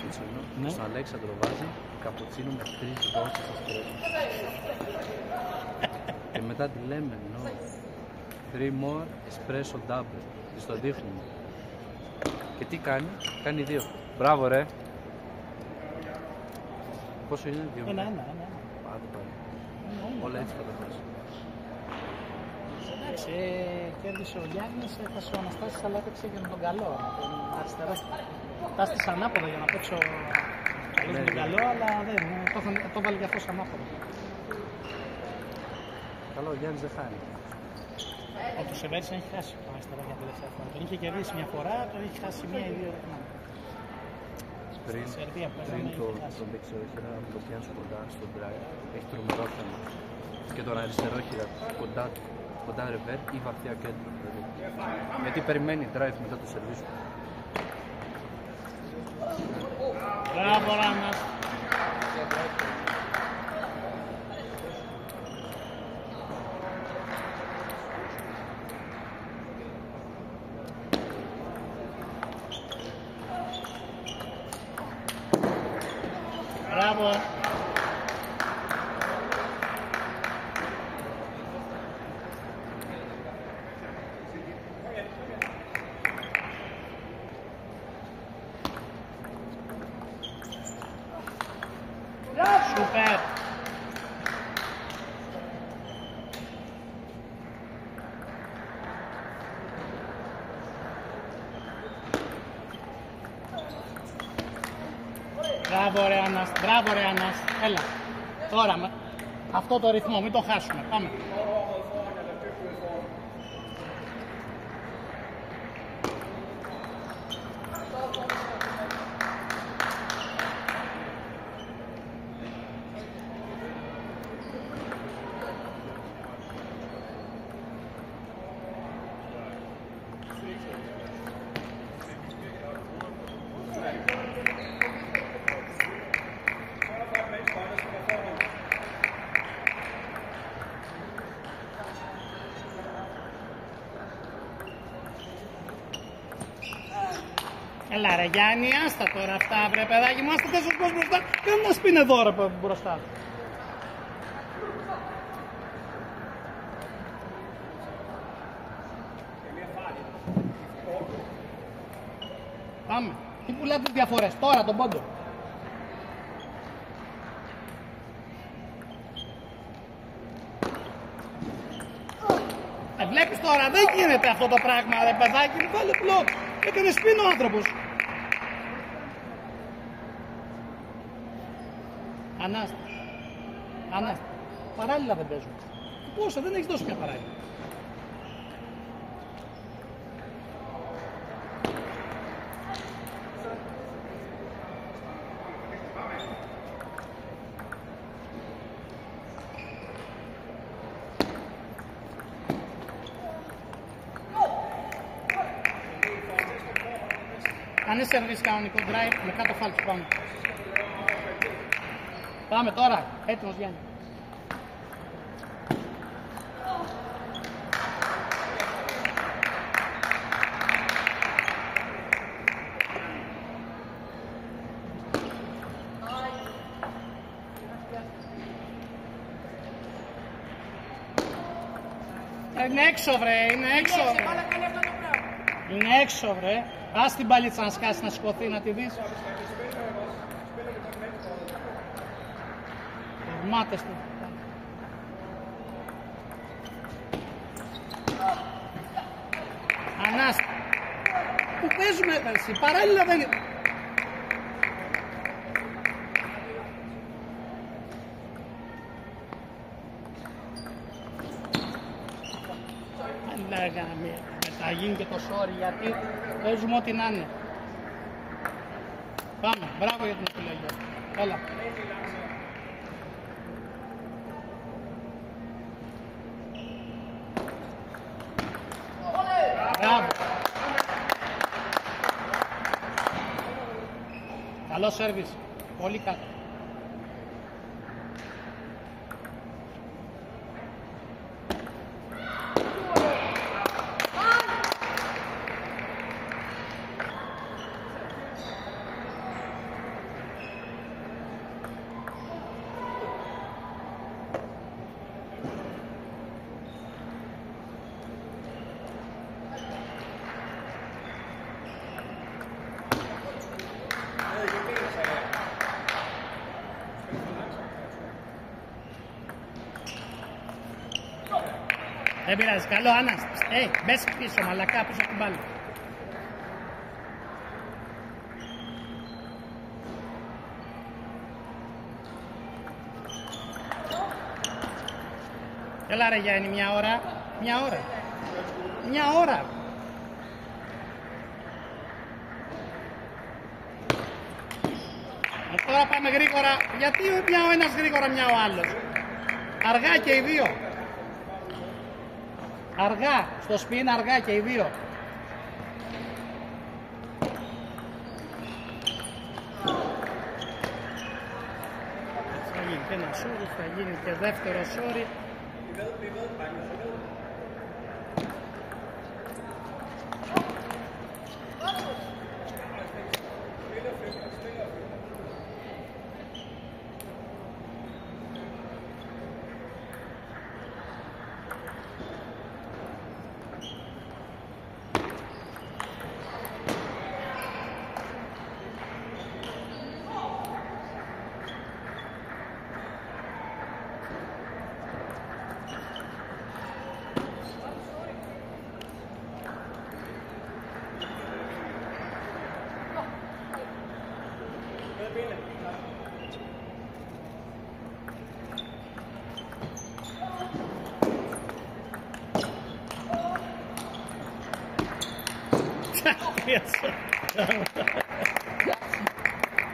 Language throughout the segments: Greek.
καπουτσίνο, στον Αλέξανδρο βάζει καπουτσίνο με 3 δόσεις espresso. Και μετά τη λέμε, no, 3 more espresso double. Της το δείχνουμε. Και τι κάνει, κάνει 2. Μπράβο ρε. Πόσο είναι, 2? Ένα. Πάτε πάλι. Όλα έτσι καταφέρει. Εντάξει, κέρδισε ο Γιάννης, έχασε ο Αναστάσης, αλλά έπαιξε και με τον καλό. Τον αριστερό. Τάστησε ανάποδα για να παίξω καλός με τον καλό, αλλά δεν, το βάλει και αυτός ανάποδα. Καλό, ο Γιάννης δεν χάνει. Ο Τουσεβέρης έχει χάσει τον αριστερό για τελευταία φορά. Τον είχε κερδίσει μια φορά, τον έχει χάσει μία ή δύο. Πριν τον δεξιόχειρα που το πιάνει κοντά στον drive, έχει τρομερό θέμα. Και τον αριστερόχειρα κοντά ρεβέρ ή βαθιά κέντρο. Γιατί περιμένει drive μετά το σερβίς του. Μπράβο Ράμας. Μπράβο. Σούπερ. Μπράβο ρε Άννας, έλα. Τώρα με αυτό το ρυθμό, μην το χάσουμε, πάμε. Έλα ρε Γιάννη, άστα τώρα αυτά βρε παιδάκι μου, άστα τέσσερις πώς μπροστά, δεν μας πει εδώ ρε μπροστά. Πάμε, τι πουλάτε τις διαφορές, τώρα τον πόντο. Βλέπεις τώρα, δεν γίνεται αυτό το πράγμα ρε παιδάκι μου, βάλε πλόκ. Έκανε σπίν ο άνθρωπος. Ανάστα. Παράλληλα δεν παίζουν. Πόσα, δεν έχεις δώσει μια παράλληλα. Κάνε σερβίς κανονικό drive με κάτω φάλτσο, πάμε. Πάμε τώρα, έτοιμος Γιάννη. Είναι έξω βρε, είναι έξω βρε. Είναι έξω βρε. Ας την παλίτσα να σκάσει να σηκωθεί να τη δεις. Μάτες του. Ανάστα. Που παίζουμε εσύ, παράλληλα δεν είναι. Λέγαμε. Θα γίνει και το sorry γιατί παίζουμε ό,τι να είναι. Πάμε, μπράβο για την επιλογή. Έλα. Μπράβο. Καλό σέρβις. Πολύ καλό. Δεν πειράζει, καλό Άννας. Μπες πίσω, μαλακά, πίσω από την μπάλα. Έλα ρε Γιάννη, μια ώρα. Μια ώρα. Τώρα πάμε γρήγορα. Γιατί μια ο ένας γρήγορα, μια ο άλλος. Αργά και οι δύο. Αργά. Στο σπίτι αργά και οι δύο. Θα γίνει και ένα σόρι, θα γίνει και δεύτερο σόρι.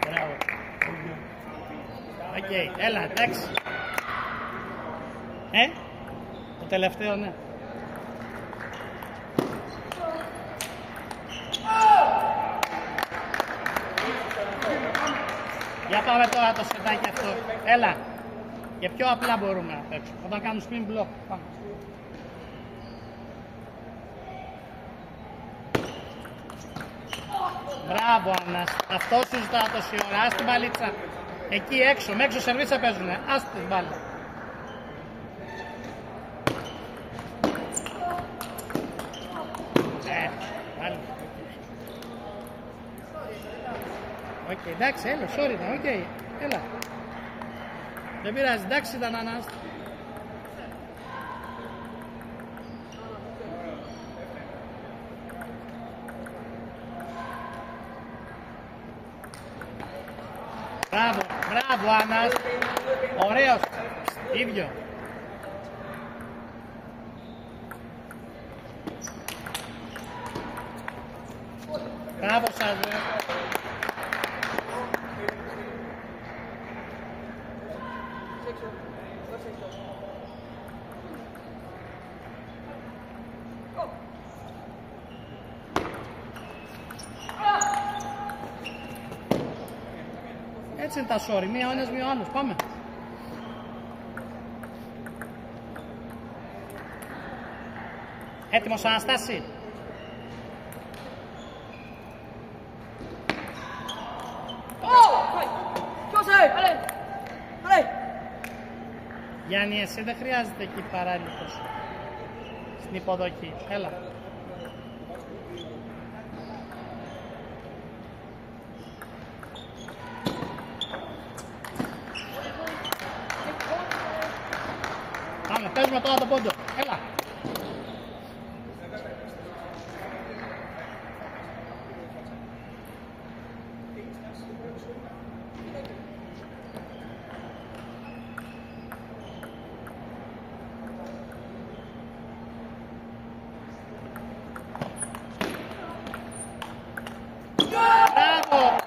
Μπράβο. Οκ, έλα, εντάξει. Το τελευταίο, ναι. Για πάμε τώρα το σετάκι αυτό. Έλα. Και πιο απλά μπορούμε να παίξουμε. Όταν κάνουμε spin block. Πάμε. Μπράβο Άννας. Αυτό σου ζητάω τόση ώρα. Ας την μπαλίτσα. Εκεί έξω. Με έξω σερβίτσα παίζουνε. Ας την μπάλα. Πάλι. Οκ, εντάξει, έλα, sorry, οκ, έλα. Δεν πειράζει, εντάξει ήταν Άννας. Μπράβο, μπράβο Άννας. Ωραίος, ίδιο. Μπράβο σας, ρε. Έτσι είναι τα σόρι, μία ο ένας, μία ο άλλος, πάμε. Έτοιμος Αναστάση. Γιάννη, εσύ δεν χρειάζεται εκεί παράλληλος στην υποδοχή. Έλα. Πάμε, παίζουμε τώρα τον πόντο. Έλα. Μπράβο!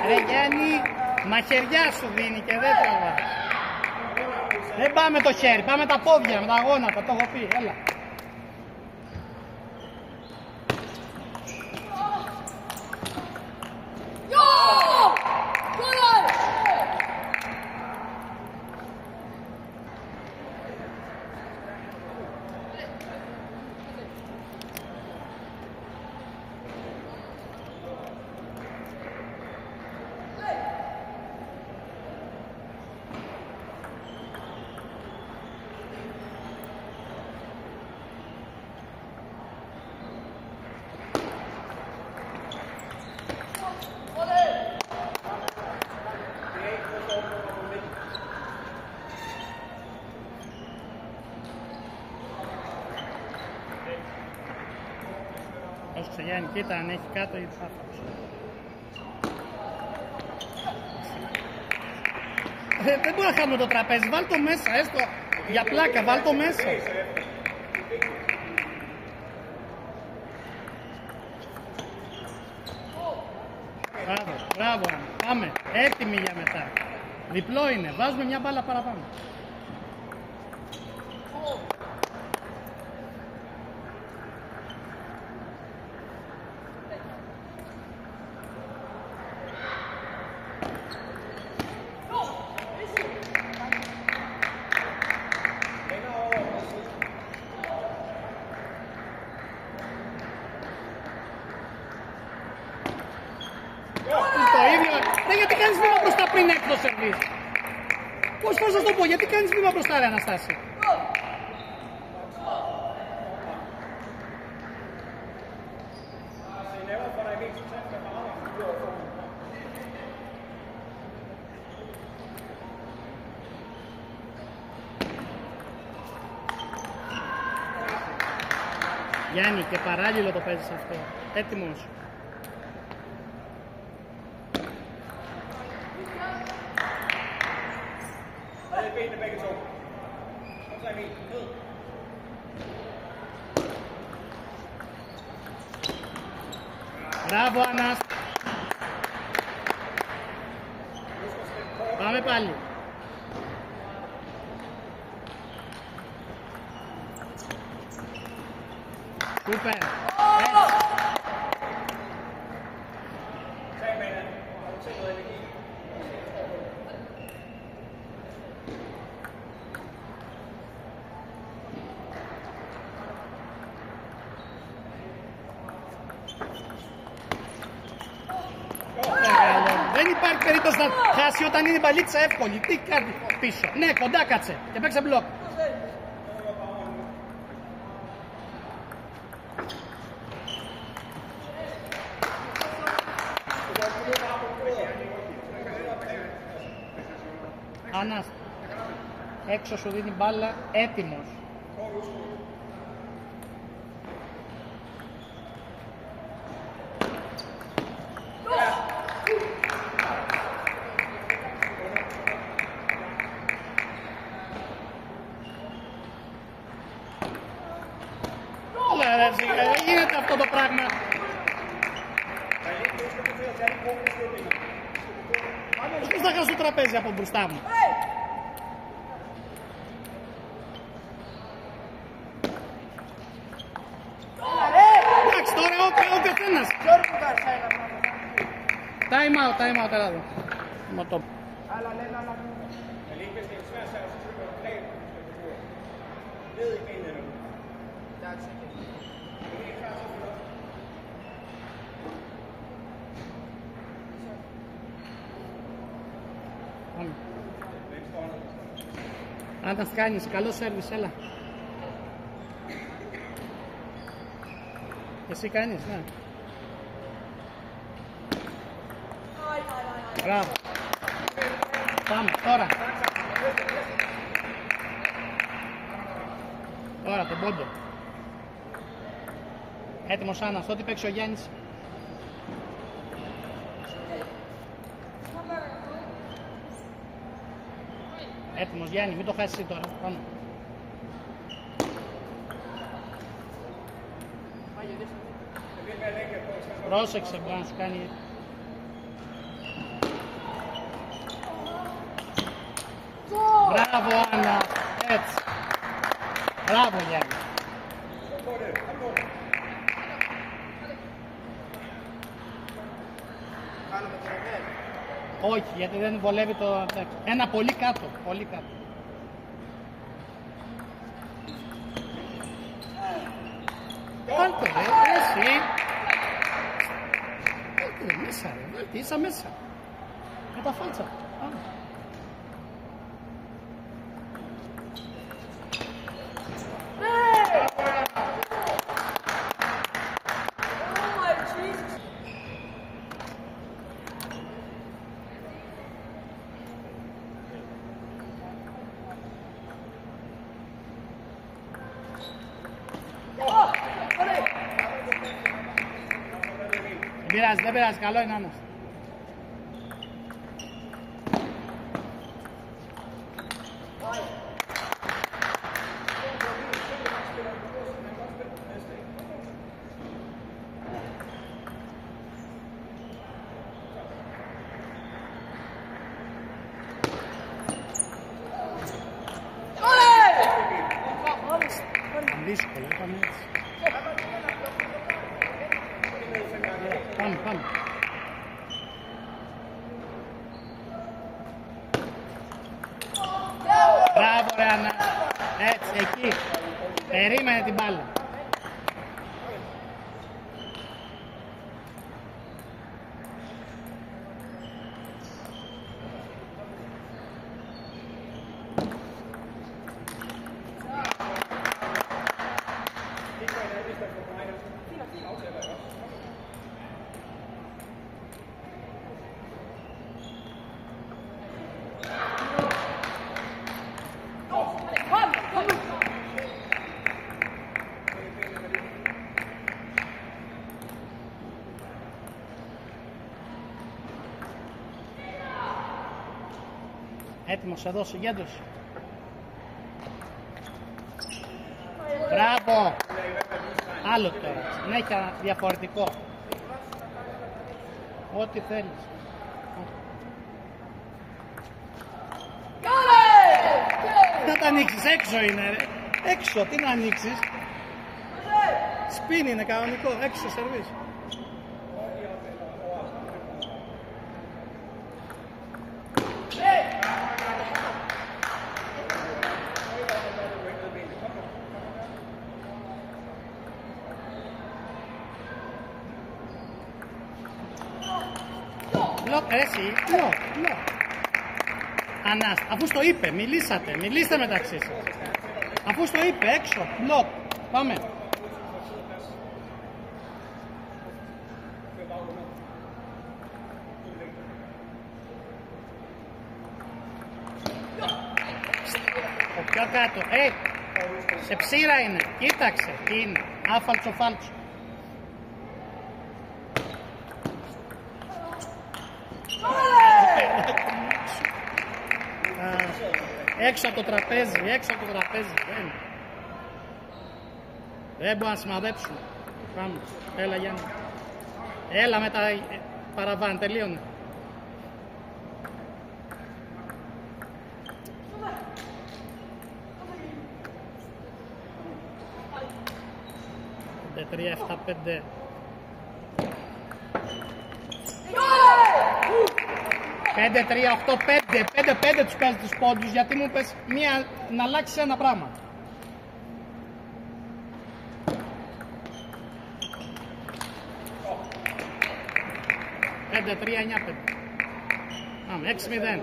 Ρε Γιάννη, μαχαιριά σου δίνει και δεν τραβά. Δεν πάμε το χέρι, πάμε τα πόδια με τα γόνατα, το έχω πει, έλα. Πρόσεξε Γιάννη, κοίτα αν έχει κάτω ή θα φάω. Δεν μπορεί να χάνουμε το τραπέζι, βάλ' το μέσα, έστω για πλάκα, βάλ' το μέσα. Μπράβο, μπράβο, πάμε, έτοιμοι για μετά. Διπλό είναι, βάζουμε μια μπάλα παραπάνω. Γιατί κάνεις βήμα μπροστά πριν έρθει το σερβίς. Πώς θα σας το πω, γιατί κάνεις βήμα μπροστά ρε Αναστάση. Γιάννη, και παράλληλο το παίζεις αυτό. Έτοιμος. Μπράβο Άννα. Πάμε πάλι. Σούπερ. Δεν υπάρχει περίπτωση να χάσει όταν είναι η μπαλίτσα εύκολη. Τι κάνει πίσω. Ναι, κοντά κάτσε και παίξε μπλοκ. Άννα, έξω σου δίνει μπάλα, έτοιμος. Δεν γίνεται αυτό το πράγμα. Πώς θα χάσω το τραπέζι από μπροστά μου. Εντάξει τώρα ο καθένας. Time out, Ελλάδα. Αν τα κάνεις, καλό σέρβις, έλα. Εσύ κάνεις, ναι. Μπράβο. Πάμε, τώρα. Τώρα, τον πόντο. Έτοιμος Άννα, ό,τι παίξει ο Γιάννης. Έτοιμος Γιάννη, μην το χάσεις εσύ τώρα. Πάμε. Πρόσεξε, μπορεί να σου κάνει. Μπράβο Άννα, έτσι. Μπράβο Γιάννη. Όχι, γιατί δεν βολεύει το... Ένα πολύ κάτω, πολύ κάτω. Βάλτε ρε, εσύ. Βάλτε ρε, μέσα ρε, βάλτε, ίσα μέσα. Καταφάλτσα. Δεν πειράζει, καλό είναι Άννας. Δύσκολο, είπαμε έτσι. Πάμε. Μπράβο ρε Άννα. Έτσι, εκεί. Περίμενε την μπάλα. Έτοιμος εδώ, συγκέντρωση. Μπράβο! Άλλο τώρα, συνέχεια διαφορετικό. Ό,τι θέλεις. Να τα ανοίξεις, έξω είναι ρε. Έξω, τι να ανοίξεις. Σπιν είναι κανονικό, έξω σερβίς. Εσύ, Ανάς, αφού στο είπε, μιλήστε μεταξύ σας. Αφού στο είπε, έξω, μπλοκ, πάμε. Πιο κάτω, σε ψήρα είναι, κοίταξε, τι είναι, άφαλτσο-φάλτσο. Έξω από το τραπέζι, δεν μπορούν να σημαδέψουν. Πάμε, έλα Γιάννη. Έλα με τα παραβάν, τελείωνε. Τρία, 7-5. Πέντε, 3, 8, 5. 5 τους παίζει τους πόντους, γιατί μου πες μία να αλλάξει ένα πράγμα. Πέντε, 3, 9, 5. Πάμε, 6-0.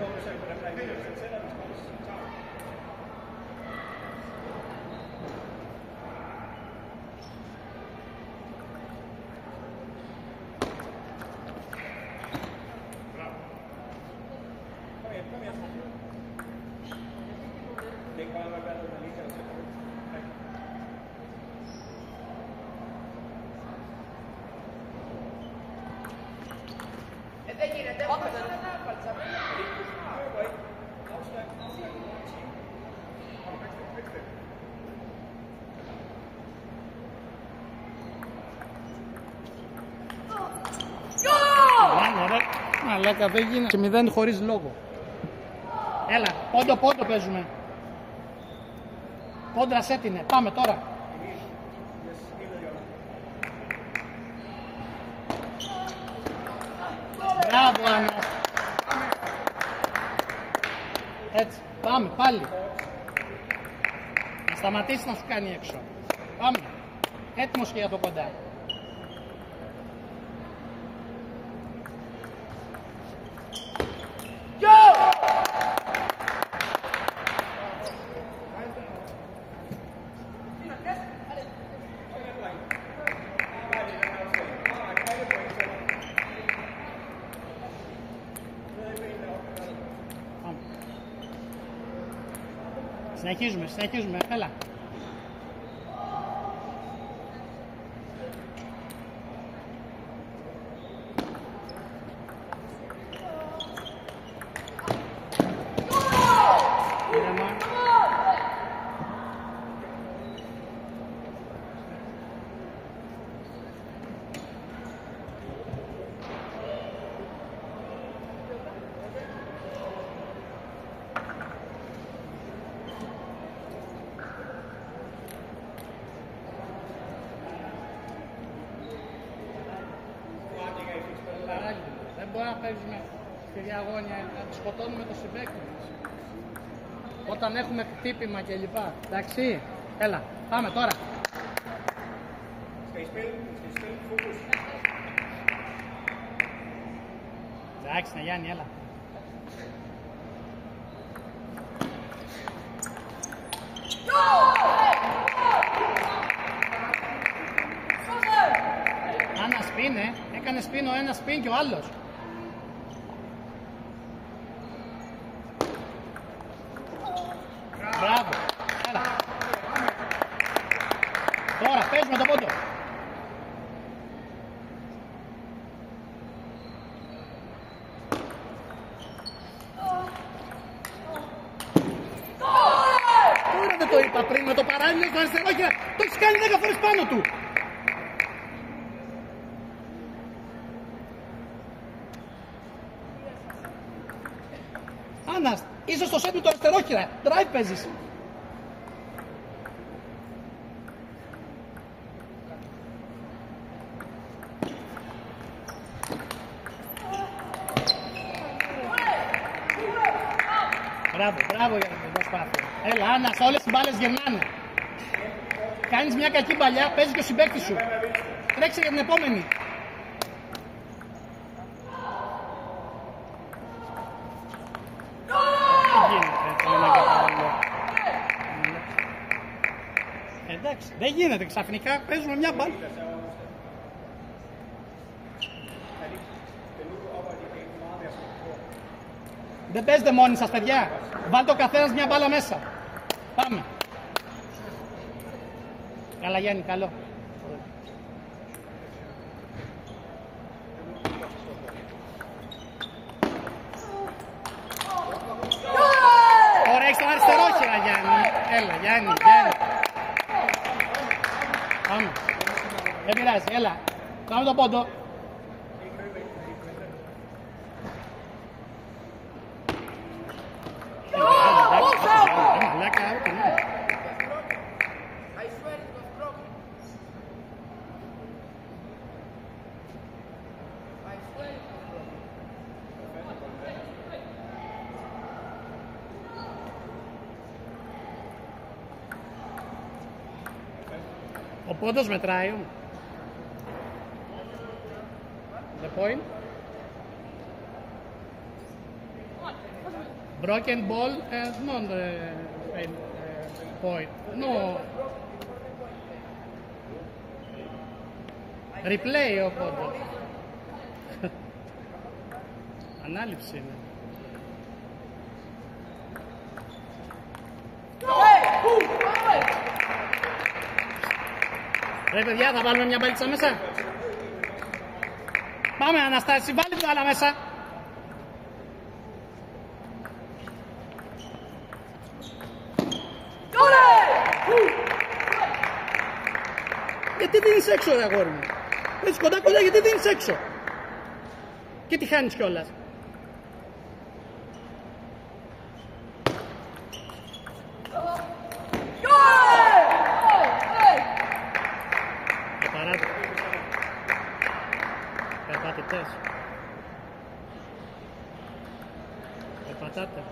Μαλάκα, δεν γίνεται. 0 χωρίς λόγο. Έλα, πόντο παίζουμε. Κόντρα σετ είναι. Πάμε τώρα. Μπράβο, Άννα. Έτσι, πάμε πάλι. Να σταματήσει να σου κάνει έξω. Πάμε. Έτοιμος και για το κοντά. Συνεχίζουμε, έλα. τώρα παίζουμε στη διαγώνια να σκοτώνουμε το συμπαίκτη μας. Όταν έχουμε χτύπημα κλπ. Εντάξει, έλα, πάμε τώρα. Εντάξει, Γιάννη, έλα. Άνα σπίνε, έκανε σπίν ο ένας, σπίν και ο άλλος. Μπράβο, έλα. Τώρα παίζουμε το πόντο. Τώρα δεν το είπα πριν με το παράλληλο στο αριστερό και το έχεις κάνει 10 φορές πάνω του. Άννας, είσαι στο σετ με το αριστερόχειρα. Drive παίζεις. Μπράβο για την προσπάθεια. Έλα, Άννας, όλες οι μπάλες γυρνάνε. Κάνεις μια κακή μπαλιά, παίζει και ο συμπαίκτης σου. Τρέξε για την επόμενη. Εντάξει, δεν γίνεται ξαφνικά, παίζουμε μια μπάλα. Δεν παίζετε μόνοι σας, παιδιά. Βάλτε ο καθένας μια μπάλα μέσα. Πάμε. Καλά Γιάννη, καλό. Ωραία, έχεις τον αριστερόχειρα Γιάννη. Έλα Γιάννη. Πάμε. Δεν πειράζει, έλα. Πάμε τον πόντο. Ο πόντος μετράει. The point. Broken ball and not point. No. Replay ο πόντος. Ανάληψη είναι. Ρε παιδιά, θα βάλουμε μια μπαλίτσα μέσα. Πάμε Αναστάση, βάλει την άλλα μέσα. Γιατί δίνεις έξω ρε αγόρι μου. Παίζεις κοντά γιατί δίνεις έξω. Και τη χάνεις κιόλας. Περπατάτε.